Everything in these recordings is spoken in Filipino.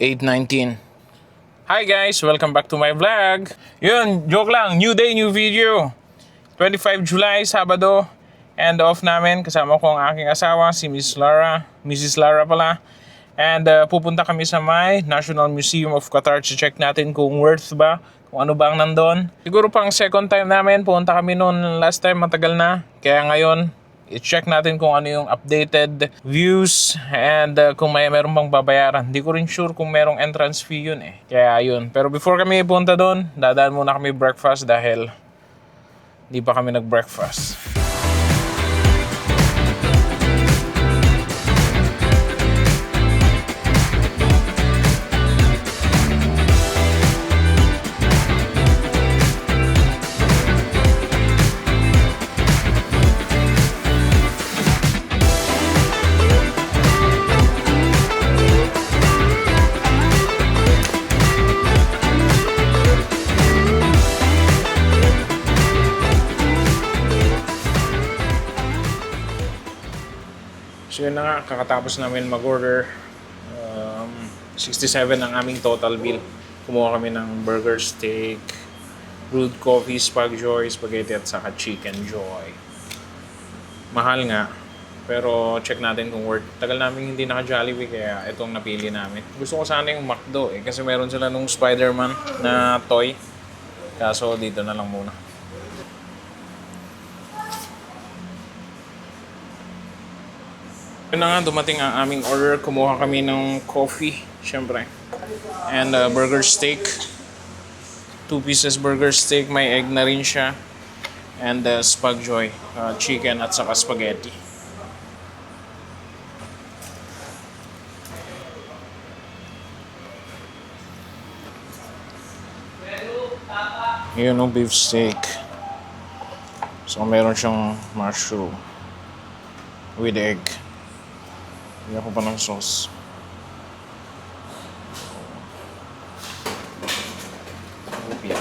8:19. Hi guys! Welcome back to my vlog. Yun, joke lang. New day, new video. 25 July, Sabado. And off namin. Kasama ko ang aking asawa, si Miss Lara. Mrs. Lara pala. And pupunta kami sa may National Museum of Qatar to check natin kung worth ba, kung ano bang nandun. Siguro pang second time namin, pupunta kami noon last time, matagal na. Kaya ngayon, i-check natin kung ano yung updated views and kung meron bang babayaran. Hindi ko rin sure kung merong entrance fee yun eh. Kaya yun. Pero before kami punta doon, dadaan muna kami breakfast dahil hindi pa kami nag-breakfast. So yun na nga, kakatapos namin mag-order. 67 ang aming total bill. Kumuha kami ng burger steak, brewed coffee, spag joy, spaghetti at saka chicken joy. Mahal nga, pero check natin kung worth. Tagal namin hindi naka-Jollibee kaya itong napili namin. Gusto ko sana yung McDo kasi meron sila nung Spider-Man na toy. Kaso dito na lang muna. Yun na nga, dumating ang aming order. Kumuha kami ng coffee, syempre. And burger steak. 2 pieces burger steak. May egg na rin siya. And spag joy. Chicken at saka spaghetti. Yun o, beef steak. So meron siyang mushroom with egg. Hindi ako pa ng sauce. Lupia.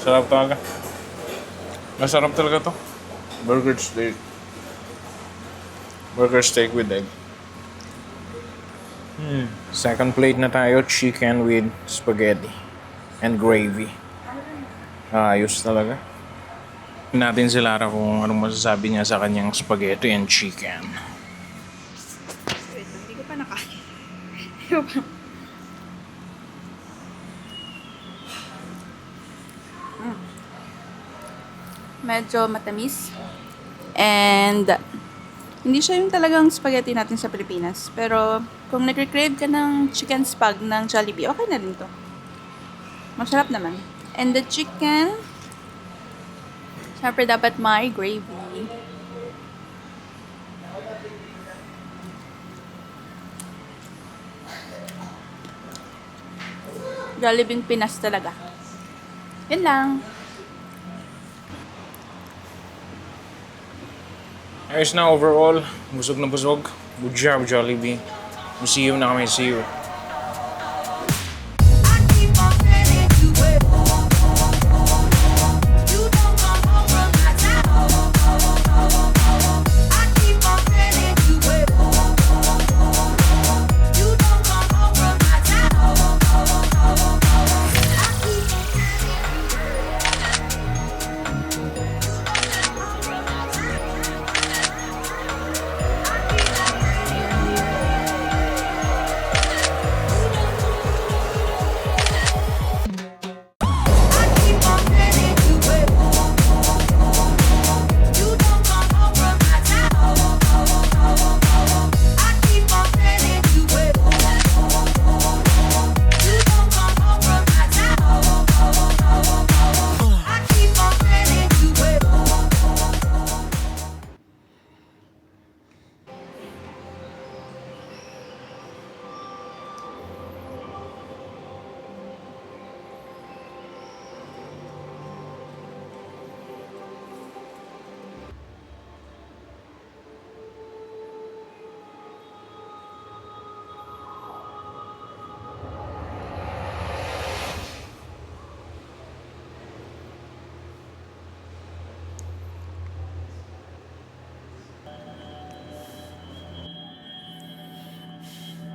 Sarap talaga. Masarap talaga to. Burger steak. Burger steak with egg. Second plate na tayo. Chicken with spaghetti and gravy. Ayos talaga. Natin si Lara kung anong masasabi niya sa kanyang spaghetti and chicken. Wait, hindi ko pa nakain. Medyo matamis. And hindi siya yung talagang spaghetti natin sa Pilipinas. Pero kung nag-crave ka ng chicken spag ng Jollibee, okay na rin to. Masarap naman. And the chicken, syempre dapat may gravy. Jollibee Pinas talaga. Yun lang. Ayos na overall. Busog na busog. Good job, Jollibee. Museum na kami. See you.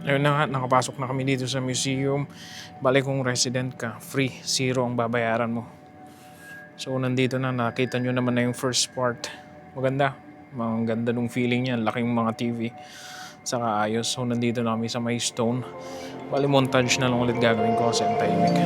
Ayun na nga, nakapasok na kami dito sa museum. Bale kung resident ka, free, zero ang babayaran mo. So nandito na, nakita nyo naman na yung first part. Maganda, maganda nung feeling niya, laking mga TV. Saka ayos, so nandito na kami sa may stone. Bale montage na lang ulit gagawin ko kasi ang tahimik.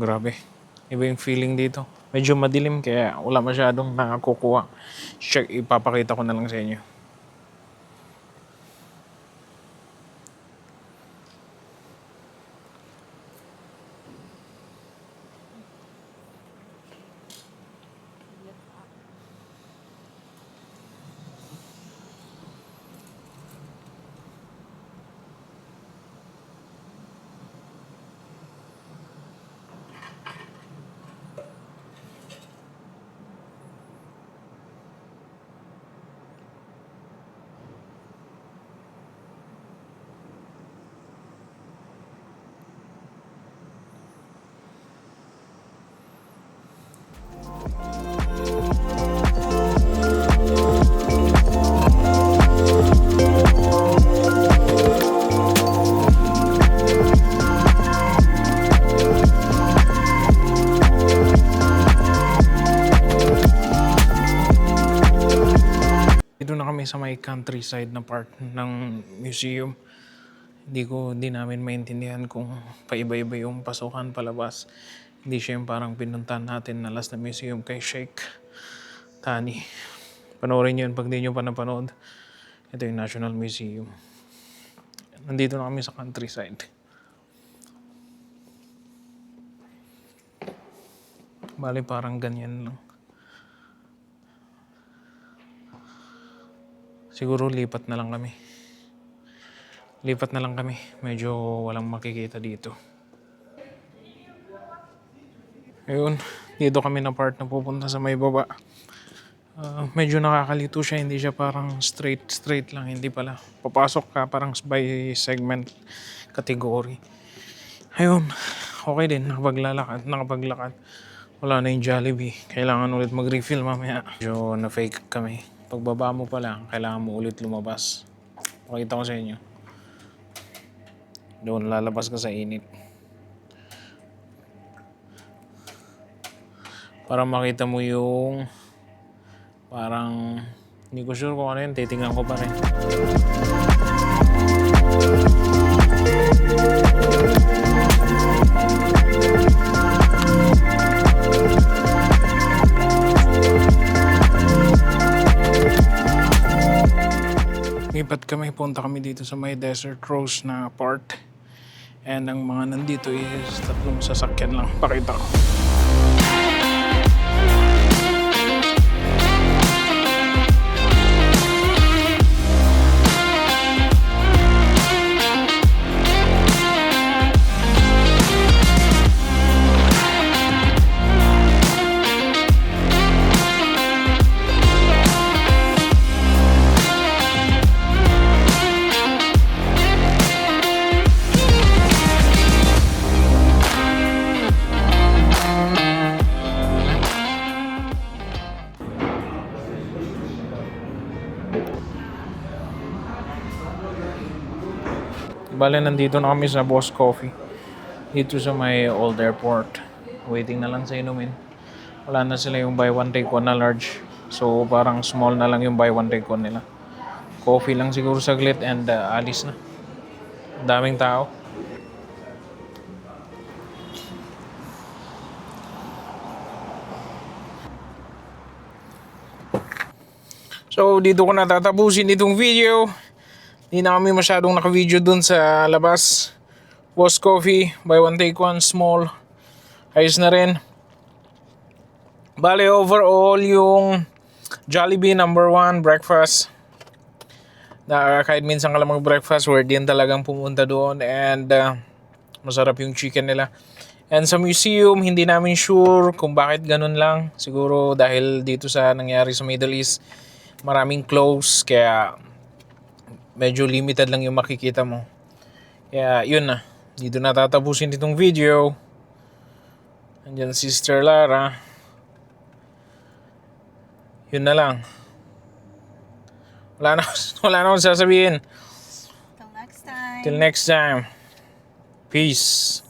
Grabe. Iba yung feeling dito. Medyo madilim kaya wala masyadong nakakukuha. Check, ipapakita ko na lang sa inyo. Dito na kami sa may countryside na part ng museum. Hindi namin maintindihan kung paiba-iba yung pasukan palabas. Hindi siya yung parang pinuntahan natin na last na museum kay Sheikh Thani. Panoorin nyo yun pag di nyo pa napanood. Ito yung National Museum. Nandito na kami sa countryside. Bali parang ganyan lang. Siguro lipat na lang kami. Lipat na lang kami. Medyo walang makikita dito. Ayun, dito kami na part na pupunta sa may baba. Medyo nakakalito siya. Hindi siya parang straight lang. Hindi pala. Papasok ka parang by segment category. Ayun, okay din. Nakapaglakad. Wala na yung Jollibee. Kailangan ulit mag-refill mamaya. Medyo na-fake kami. Pagbaba mo pa lang, kailangan mo ulit lumabas. Pakita ko sa inyo. Doon lalabas ka sa init. Para makita mo yung parang hindi ko sure kung ano yun. Titingnan ko pa rin. Lipat kami, punta kami dito sa may Desert Rose na part. And ang mga nandito is 3 sasakyan lang. Pakita ko. Bale, nandito na kami sa Boss Coffee. Dito sa may Old Airport. Waiting na lang sa inumin. Wala na sila yung buy one take one na large. So parang small na lang yung buy one take one nila. Coffee lang siguro saglit and alis na. Daming tao. So dito ko natatapusin itong video. Hindi na kami masyadong naka-video dun sa labas. Boss Coffee, buy one take one, small. Ayos na rin. Bale overall yung Jollibee number 1 breakfast. Na kahit minsan ka lang mag-breakfast, worth din talagang pumunta doon. And masarap yung chicken nila. And sa museum, hindi namin sure kung bakit ganun lang. Siguro dahil dito sa nangyari sa Middle East, maraming close. Kaya medyo limited lang yung makikita mo. Kaya yun na. Dito na tatapusin itong video. Andyan Sister Lara. Yun na lang. Wala na akong sasabihin. Till next time. Till next time. Peace.